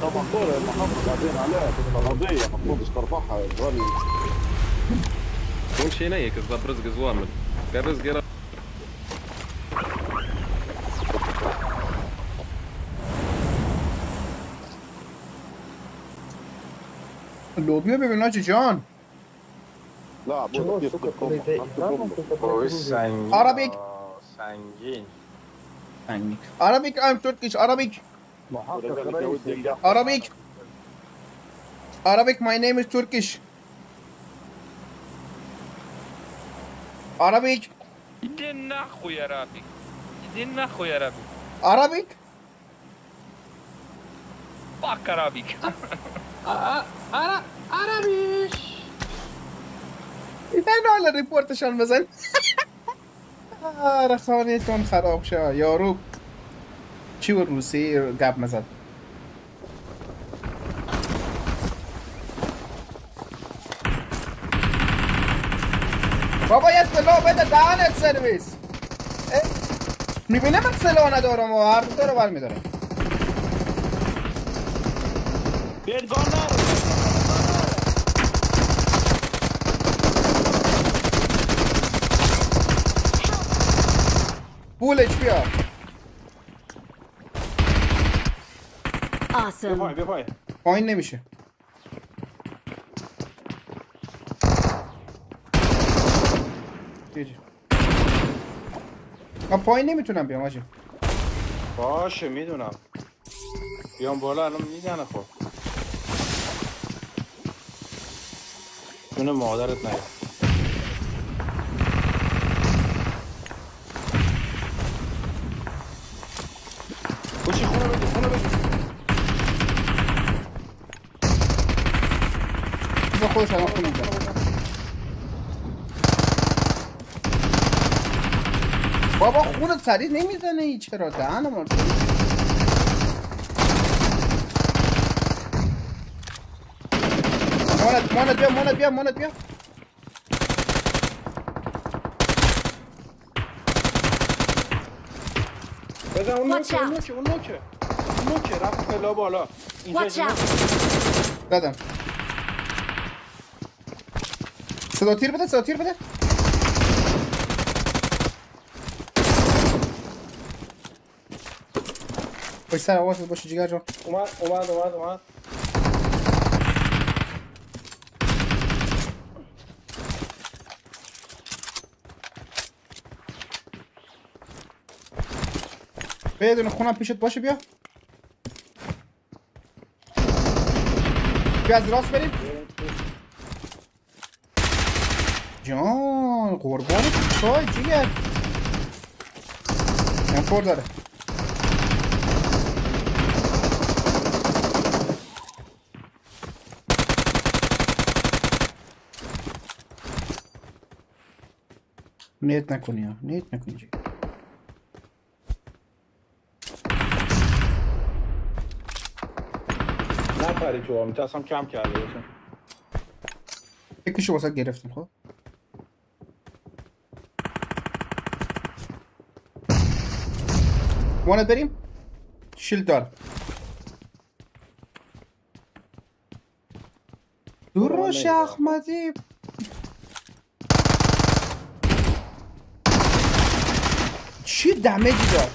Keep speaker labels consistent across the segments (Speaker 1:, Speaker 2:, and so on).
Speaker 1: طبعا كورة المحافظ بعدين عليها تبقى قضية المفروض ترفعها غالي.
Speaker 2: وش هناك كذاب رزق زوامل كان رزق
Speaker 3: اللوبیا ببین آجی جان.
Speaker 1: لا بود كيف
Speaker 3: Arabic.
Speaker 4: سنگین
Speaker 3: Arabic, I'm Turkish. Arabic. Arabic. Arabic, my name is Turkish. Arabic.
Speaker 5: يدين نخو يا رابي يدين نخو يا رابي
Speaker 3: Arabic.
Speaker 5: باك رابيك
Speaker 4: عربیش
Speaker 3: اینو حالا ریپورتشان بزن. رسانیتون خراب شد یارو. چی و روسی گپ مزد. بابا یه سلاح بده دهنت سرویس. میبینه من سلاح ندارم و هر دو رو برمیدارم.
Speaker 1: بيت قنار
Speaker 3: بولش بیا.
Speaker 6: Awesome.
Speaker 1: بيفاي
Speaker 3: پایین نمیشه. من پایین نمیتونم بیام آجی.
Speaker 4: باشه میدونم بیام بالا الان میزنه. خب جون مادرت نگه. خوشی خونه بگی
Speaker 3: بذار خودش الان خونه میزن. بابا خونت سریع نمیزنه ای چرا دهنم رو ماند بیا
Speaker 4: بزن اون
Speaker 6: Watch out.
Speaker 4: اون نوکه رفت پلا بالا
Speaker 6: Watch out.
Speaker 3: دادم. صدا تیر بده. باش سر حواست باشه جیگر جان.
Speaker 4: اومد
Speaker 3: بدون خونم پیشت باشه بیا. بیا از راست بریم. جان قربانت چای جیگر. امپور داره. نیت نکنی جیگر.
Speaker 4: نپری تو هم میترسم کم کرده باشم.
Speaker 3: یکیشو واسه گرفتم. خب وانت بریم شیل دار. دور رو احمدی. چی دمیجی دار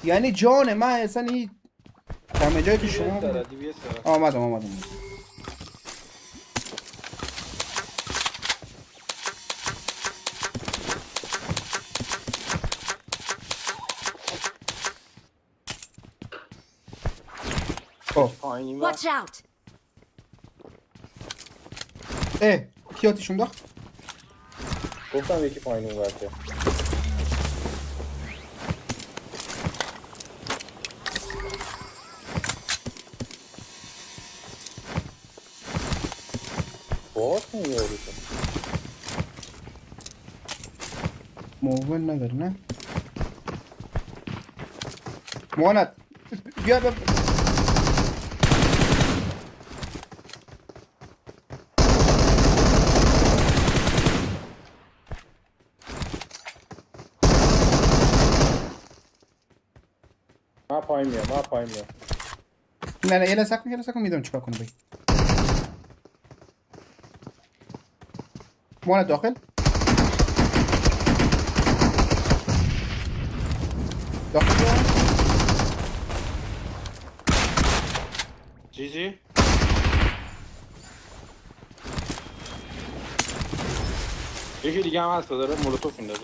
Speaker 3: یعنی جان من اصلا این دمیجایی که شما آمدم.
Speaker 6: Watch out.
Speaker 3: کی آتیشون داخت؟
Speaker 4: گفتم یکی پایین اون ورده. باز میاری تو
Speaker 3: موبایل نداره نه؟ مواند بیا
Speaker 4: من پایین میام
Speaker 3: نه نه یه لحظه کن میدونم چیکار کنم بگی. مواند داخل
Speaker 4: چی؟ یکی دیگه هم هست داره مولوتوف میندازه.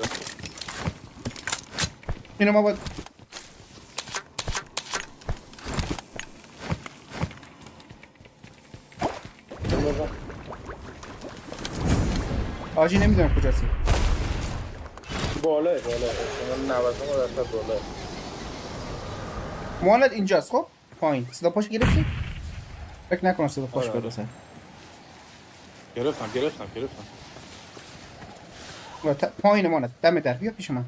Speaker 3: اینو ما باید آجی نمیدونم کجاست.
Speaker 1: بالاه من 99% بالاه.
Speaker 3: مواند اینجاست. خب پایین صدا پاش گرفتی؟ فکر نکنم صدا پاش برسه.
Speaker 4: گرفتم
Speaker 3: پایین مواند دم در بیا پیش من.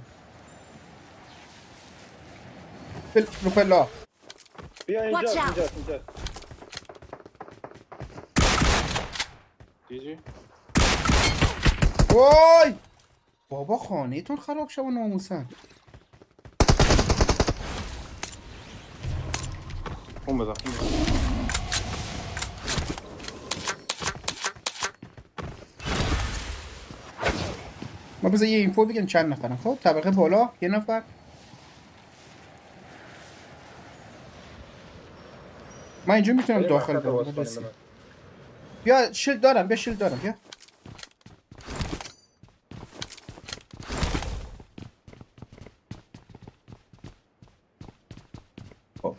Speaker 3: رو پلا
Speaker 1: بیا اینجا
Speaker 4: چی؟
Speaker 3: وای بابا خانه تون خراب شد و ناموسن.
Speaker 4: خون بزن
Speaker 3: ما بذار یه اینفو بگم چند نفرن. خب طبقه بالا یه نفر. من اینجا میتونم داخل برم. بیا شیلد دارم بیا خب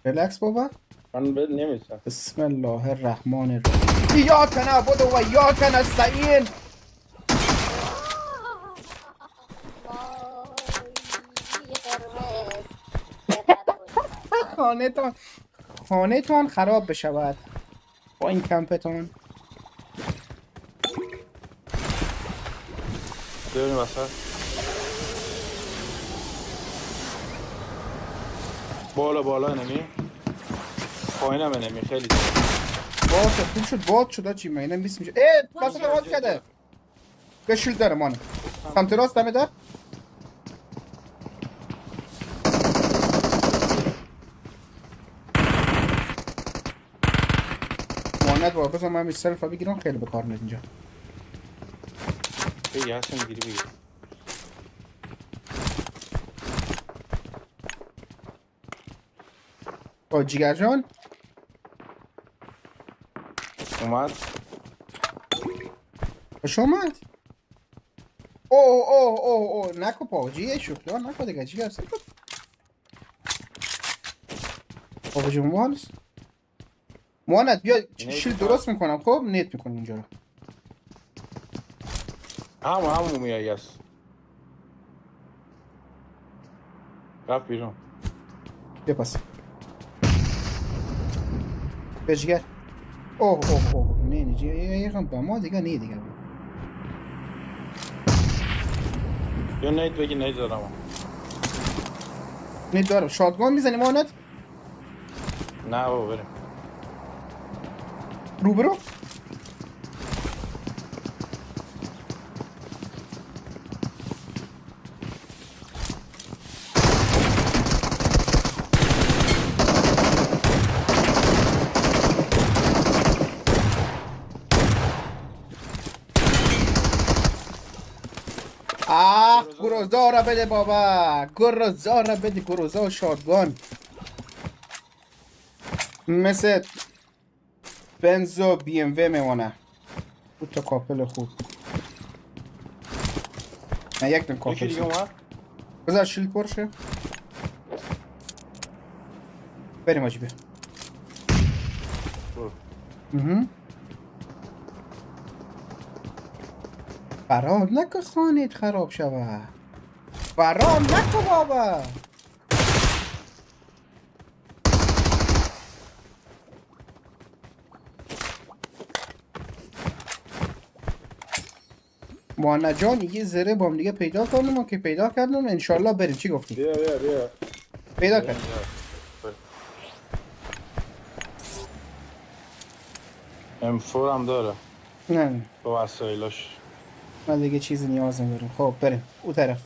Speaker 3: ریلکس بابا.
Speaker 1: من بهت نمی‌رسم.
Speaker 3: بسم الله الرحمن الرحیم. ایاک نعبد و ایاک نستعین. خانه‌تان خراب بشود با این کمپتون.
Speaker 4: بریم وسط. بالا نمی پایینم نمی خیلی
Speaker 3: باشه خوب شد باد شد آجی من اینم بیست میشه. بسه که باد کرده. به شیلد داره مانه سمت راست دمه در. ماند بابا بزن من میستر فا بگیرم خیلی بکار میاد اینجا.
Speaker 4: یه هستم گیری بگیر.
Speaker 3: با جیگر جان
Speaker 4: اومد
Speaker 3: خوش اومد. اوه نکو پاوجیه شکلان نکو دیگه جیگر سر کن. پاوجی موانست مواند بیا شیل درست میکنم. خب نیت میکنم اینجا رو.
Speaker 4: همون میایی هست رفت بیرون.
Speaker 3: بیا پس بجگر. اوه نه یکم با ما دیگه نه دیگه.
Speaker 4: یا نیت بگی نیت دارم.
Speaker 3: نیت دارم. شاتگان میزنی مواند؟
Speaker 4: نه بابا بریم
Speaker 3: روبرو. گروزا را بده بابا. گروزا را بده. گروزا و شاتگان مثل بنز و بی ام و میمونه. بود تا کاپل خوب. نه یک دن کاپل.
Speaker 4: یکی دیگه اومد.
Speaker 3: بذار شیلد پرشه بریم آجی بیا. فرار نکن خانه‌ت خراب شود. فرار نکن بابا. مانا جان یه ذره با هم دیگه پیدا کنم که پیدا کردم انشالله بریم. چی گفتی؟
Speaker 1: بیا
Speaker 3: پیدا کردم.
Speaker 4: M4 هم داره.
Speaker 3: نه
Speaker 4: با وسایلاش.
Speaker 3: من دیگه چیزی نیاز ندارم. خب بریم اون طرف.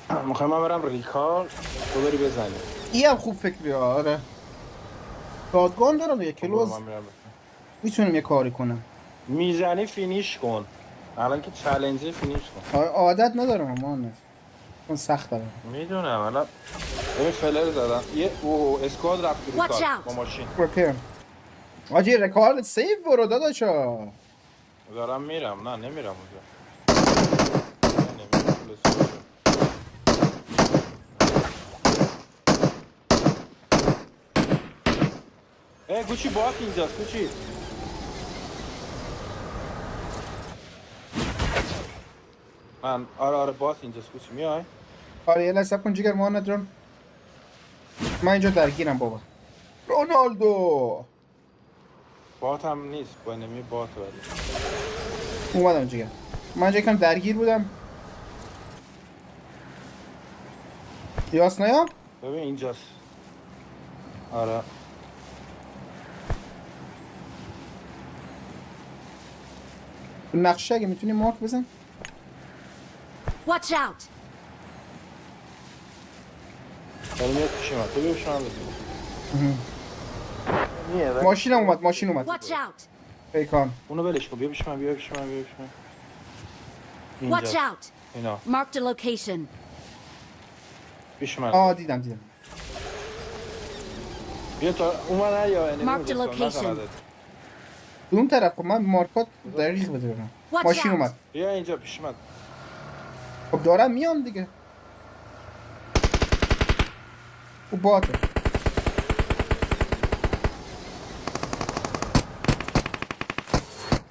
Speaker 4: میخوام من برم ریکال تو بری بزنی.
Speaker 3: این هم خوب فکری آره. دادگان دارم یه کلوز
Speaker 4: من میرم
Speaker 3: میتونم یه کاری کنم.
Speaker 4: میزنی فینیش کن. الان که چالنجی فینیش کن.
Speaker 3: عادت ندارم اما نه. اون سخت دارم.
Speaker 4: میدونم الان این فلر زدن. یه اسکواد رفت
Speaker 6: Watch
Speaker 4: ریکال
Speaker 6: out.
Speaker 4: با ماشین.
Speaker 3: اوکی. آجی رکارد سیو برو داداشا.
Speaker 4: دارم میرم. نه نمیرم اونجا. نمیرم پلیس. گوچی باک اینجاست گوچی. من آره باس اینجاست گوچی میای؟
Speaker 3: آره یه لحظه کن جگر ما ندارم. من اینجا درگیرم بابا. رونالدو
Speaker 4: بات هم نیست با نمی بات ولی
Speaker 3: اومدم جگر. من اینجا یکم درگیر بودم. یاس نیام؟
Speaker 4: ببین اینجاست. آره
Speaker 3: نقشه اگه میتونی مارک بزن.
Speaker 6: Watch out!
Speaker 4: داری میاد پیش من. تو بیا پیش من بزن.
Speaker 3: ماشینم اومد ماشین اومد.
Speaker 6: Watch out!
Speaker 3: پیکان
Speaker 4: اونو ولش کن. بیا پیش من. بیا پیش من. بیا پیش من.
Speaker 6: Watch
Speaker 4: اینجا
Speaker 6: out!
Speaker 4: اینا
Speaker 6: Marked a location.
Speaker 4: پیش من.
Speaker 3: دیدم.
Speaker 4: بیا تا اون یا
Speaker 6: Marked a location.
Speaker 3: اون طرف من مارکات دقیق بدونم.
Speaker 6: Watch
Speaker 3: ماشین
Speaker 6: out.
Speaker 3: اومد.
Speaker 4: بیا اینجا پیش من.
Speaker 3: خب دارم میام دیگه. او باته.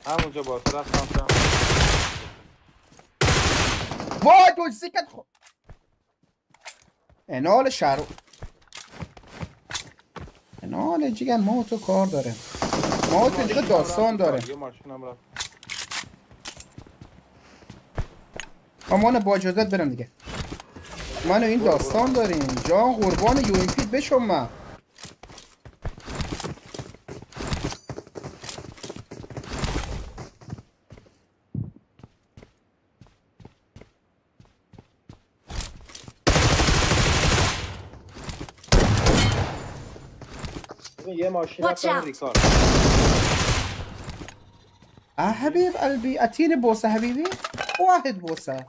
Speaker 4: همونجا باز رفتم.
Speaker 3: وای تو سیکت خو انال شهر انال جیگن ما تو کار داره. ما تو دیگه داستان داره.
Speaker 4: یه ماشینم رفت.
Speaker 3: امان با اجازت برم دیگه. منو این داستان داریم. جان قربان یو ام پی بشم من.
Speaker 4: یه ماشین
Speaker 6: Watch
Speaker 4: رفتم
Speaker 6: out.
Speaker 4: ریکار.
Speaker 3: حبیب قلبی اتین بوسه حبیبی واحد بوسه.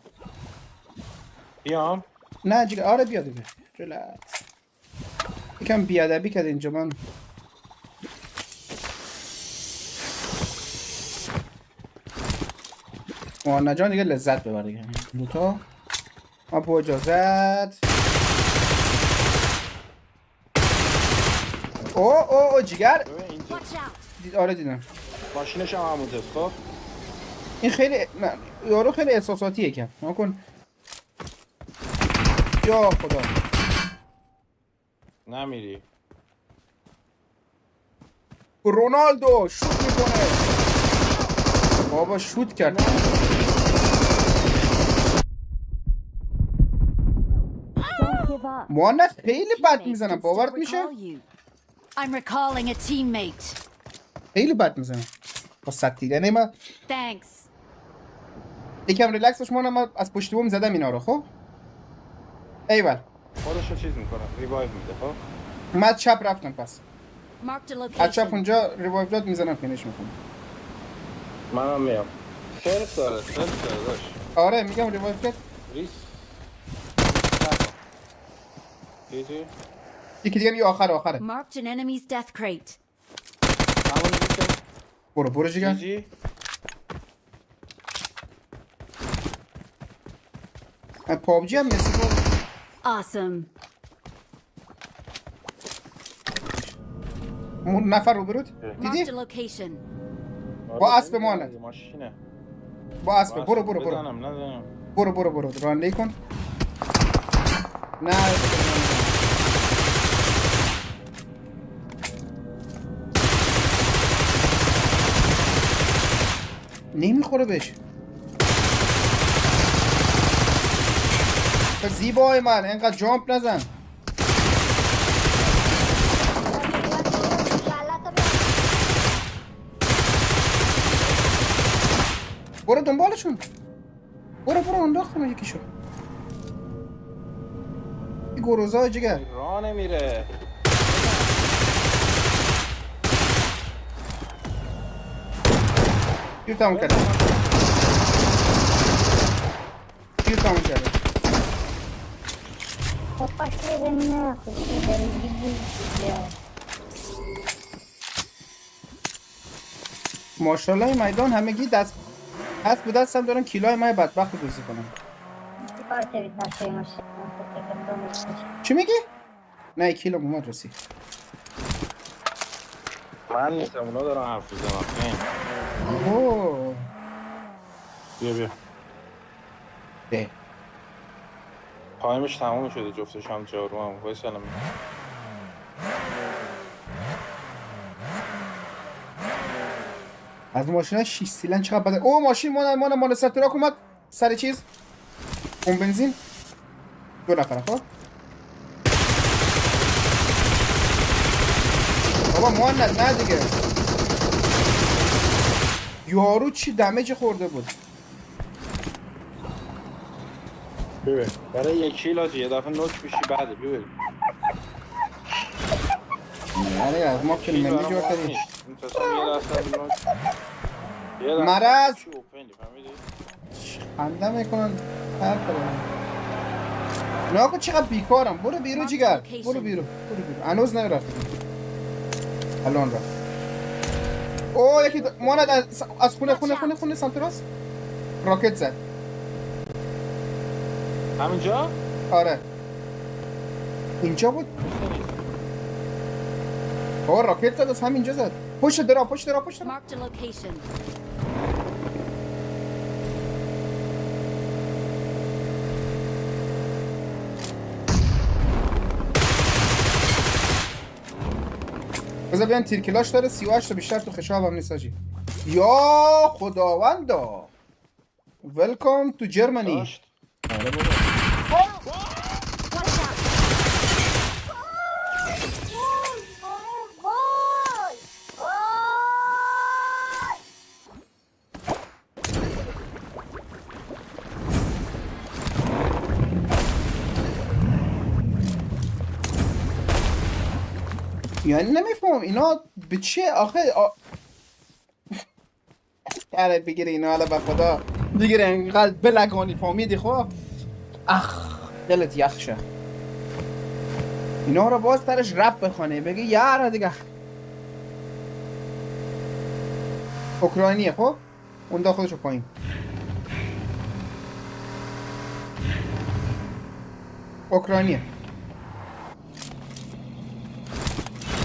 Speaker 4: بیام
Speaker 3: نه جیگه آره بیا دیگه. رلکس. یکم بیادبی کرد اینجا من. مانا جان دیگه لذت ببر دیگه. دوتا ما با اجازت. او جیگر.
Speaker 4: ببین اینجا
Speaker 6: Watch out!
Speaker 3: آره دیدم.
Speaker 4: ماشینش هم همونجاست. خب
Speaker 3: این خیلی نه یارو خیلی احساساتیه کم. نکن. یا خدا.
Speaker 4: نمیری.
Speaker 3: رونالدو شوت میکنه. بابا شوت کرد.
Speaker 6: Don't give up.
Speaker 3: مانا خیلی بد
Speaker 6: Teammates
Speaker 3: میزنم
Speaker 6: can
Speaker 3: باورت
Speaker 6: still
Speaker 3: میشه؟
Speaker 6: recall you. I'm recalling a teammate.
Speaker 3: خیلی بد میزنم. با سطحی یعنی من
Speaker 6: Thanks.
Speaker 3: یکم ریلکس باش مانا. من از پشت بوم زدم اینا رو خب. ایول.
Speaker 4: خودشو چیز میکنه. ریوایو میده. خب
Speaker 3: من از چپ رفتم پس.
Speaker 6: Marked a
Speaker 3: از چپ
Speaker 6: location.
Speaker 3: اونجا ریوایو داد میزنم فینیش میکنم.
Speaker 4: منم میام. سلف داره داشت.
Speaker 3: آره میگم ریوایو کرد.
Speaker 4: ریس دیدی؟
Speaker 3: یکی دیگه یه آخره.
Speaker 6: Marked an enemy's death crate.
Speaker 4: همون دیگه
Speaker 3: برو جیگر.
Speaker 4: دیدی؟
Speaker 3: پابجی هم مثل بود.
Speaker 6: Awesome.
Speaker 3: نفر رو برود
Speaker 6: Marked a
Speaker 3: دیدی؟
Speaker 6: location.
Speaker 3: با اسب ماند.
Speaker 4: ماشینه.
Speaker 3: با اسب برو
Speaker 4: بزنم ندارم.
Speaker 3: برو رانندگی کن. نه نمیخوره بهش. زیبای من اینقدر جامپ نزن. برو دنبالشون. برو انداختم یکیشو. گروزا جگر
Speaker 4: راه نمیره.
Speaker 3: گیر تموم کرده گیر تموم کرده ماشاءالله این میدان همگی دست به دستم دارن کیلای من بدبخت رو دوزی کنم. چی میگی؟ نه کیلو اومد رسید.
Speaker 4: من نیستم اونا دارن حرف میزنن.
Speaker 3: اوه
Speaker 4: بیا
Speaker 3: ده
Speaker 4: تایمش تموم شده جفتش هم جارو هم وای سلام.
Speaker 3: از ماشین 6 سیلن چقدر بده. اوه ماشین مال سرتراک اومد سر چیز اون بنزین 2 نفر خب بابا مهند نه دیگه یارو چی دمیج خورده بود.
Speaker 4: ببین برای 1 کیلو یه دفعه نوک میشی بعد ببین.
Speaker 3: آره از ما فیلم ملی جور کردیم.
Speaker 4: این تصمیم یه دسته نوک
Speaker 3: مرض
Speaker 4: اوپنی فهمیدی؟
Speaker 3: خنده میکنن هر کارم ناکو چقدر بیکارم. برو بیرو جیگر برو بیرو هنوز نرفتیم الان رفت. اوه یکی ماند از خونه سمت راست راکت زد.
Speaker 4: همینجا؟
Speaker 3: آره اینجا بود. اوه راکت زد از همینجا زد. پشت درا
Speaker 6: Marked a location.
Speaker 3: بذار بیان تیرکلاش داره 38 تا بیشتر تو خشاب هم نیست آجی. یا خداوندا ویلکام تو جرمنی. آره بابا یعنی نمیفهم اینا به چیه آخه آره بگیره اینا حالا به خدا بگیره اینقدر بلگانی فهمیدی خب اخ دلت یخ شه. اینا رو باز ترش رپ بخونه بگی یاره دیگه اوکراینیه خب اون دا خودشو پایین. اوکراینیه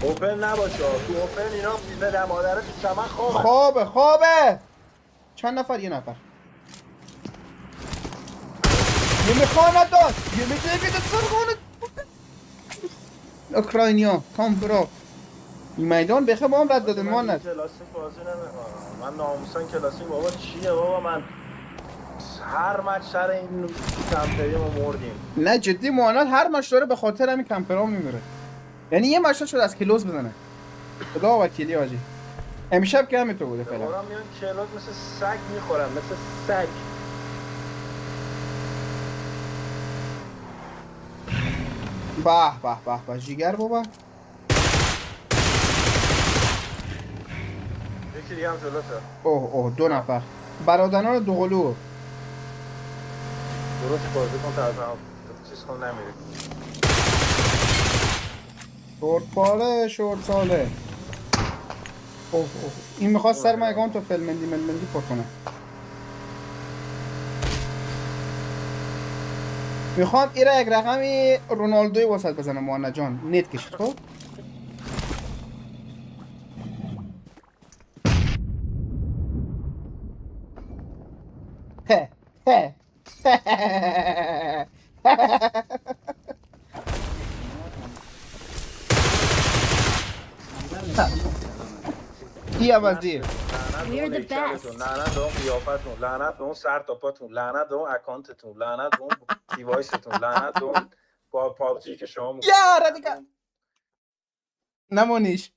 Speaker 7: اوپن نباشه تو اوپن اینا پدر مادره تو چمن خوابه
Speaker 3: خوابه چند نفر؟ 1 نفر یه میخواند داد یه میگه که سرخانه اوکراینیا کام برو این میدان بخه با هم رد داده ما ند
Speaker 7: کلاسیک بازی نمیکنم من ناموسان کلاسیک بابا چیه بابا من هر مچ سر این کمپری ما مردیم.
Speaker 3: نه جدی مهاند هر مچ داره به خاطر همین کمپرها میمیره. یعنی یه مچ شد از کلوز بزنه خدا وکیلی آجی. امشب که همینطور بوده فعلا.
Speaker 7: دارم میان کلوز مثل سگ میخورم مثل سگ.
Speaker 3: به جیگر بابا
Speaker 7: یکی دیگه هم جلوته.
Speaker 3: اوه 2 نفر برادران دوقلو.
Speaker 7: درست بازی کن تا از هم چیز کن نمیری.
Speaker 3: شورت ساله اوه این میخواست سر مگان تو ملمندی پر کنه. میخوام ایره یک رقمی رونالدوی واسط بزنم مهاند جان نت کشید خب
Speaker 6: We're the best.
Speaker 7: لعنت به اون قیافتون، لعنت به اون سر تا پاتون، لعنت به اون اکانتتون، لعنت به اون دیوایستون، لعنت به اون با پابجی که شما
Speaker 3: یاره دیگه نمونیش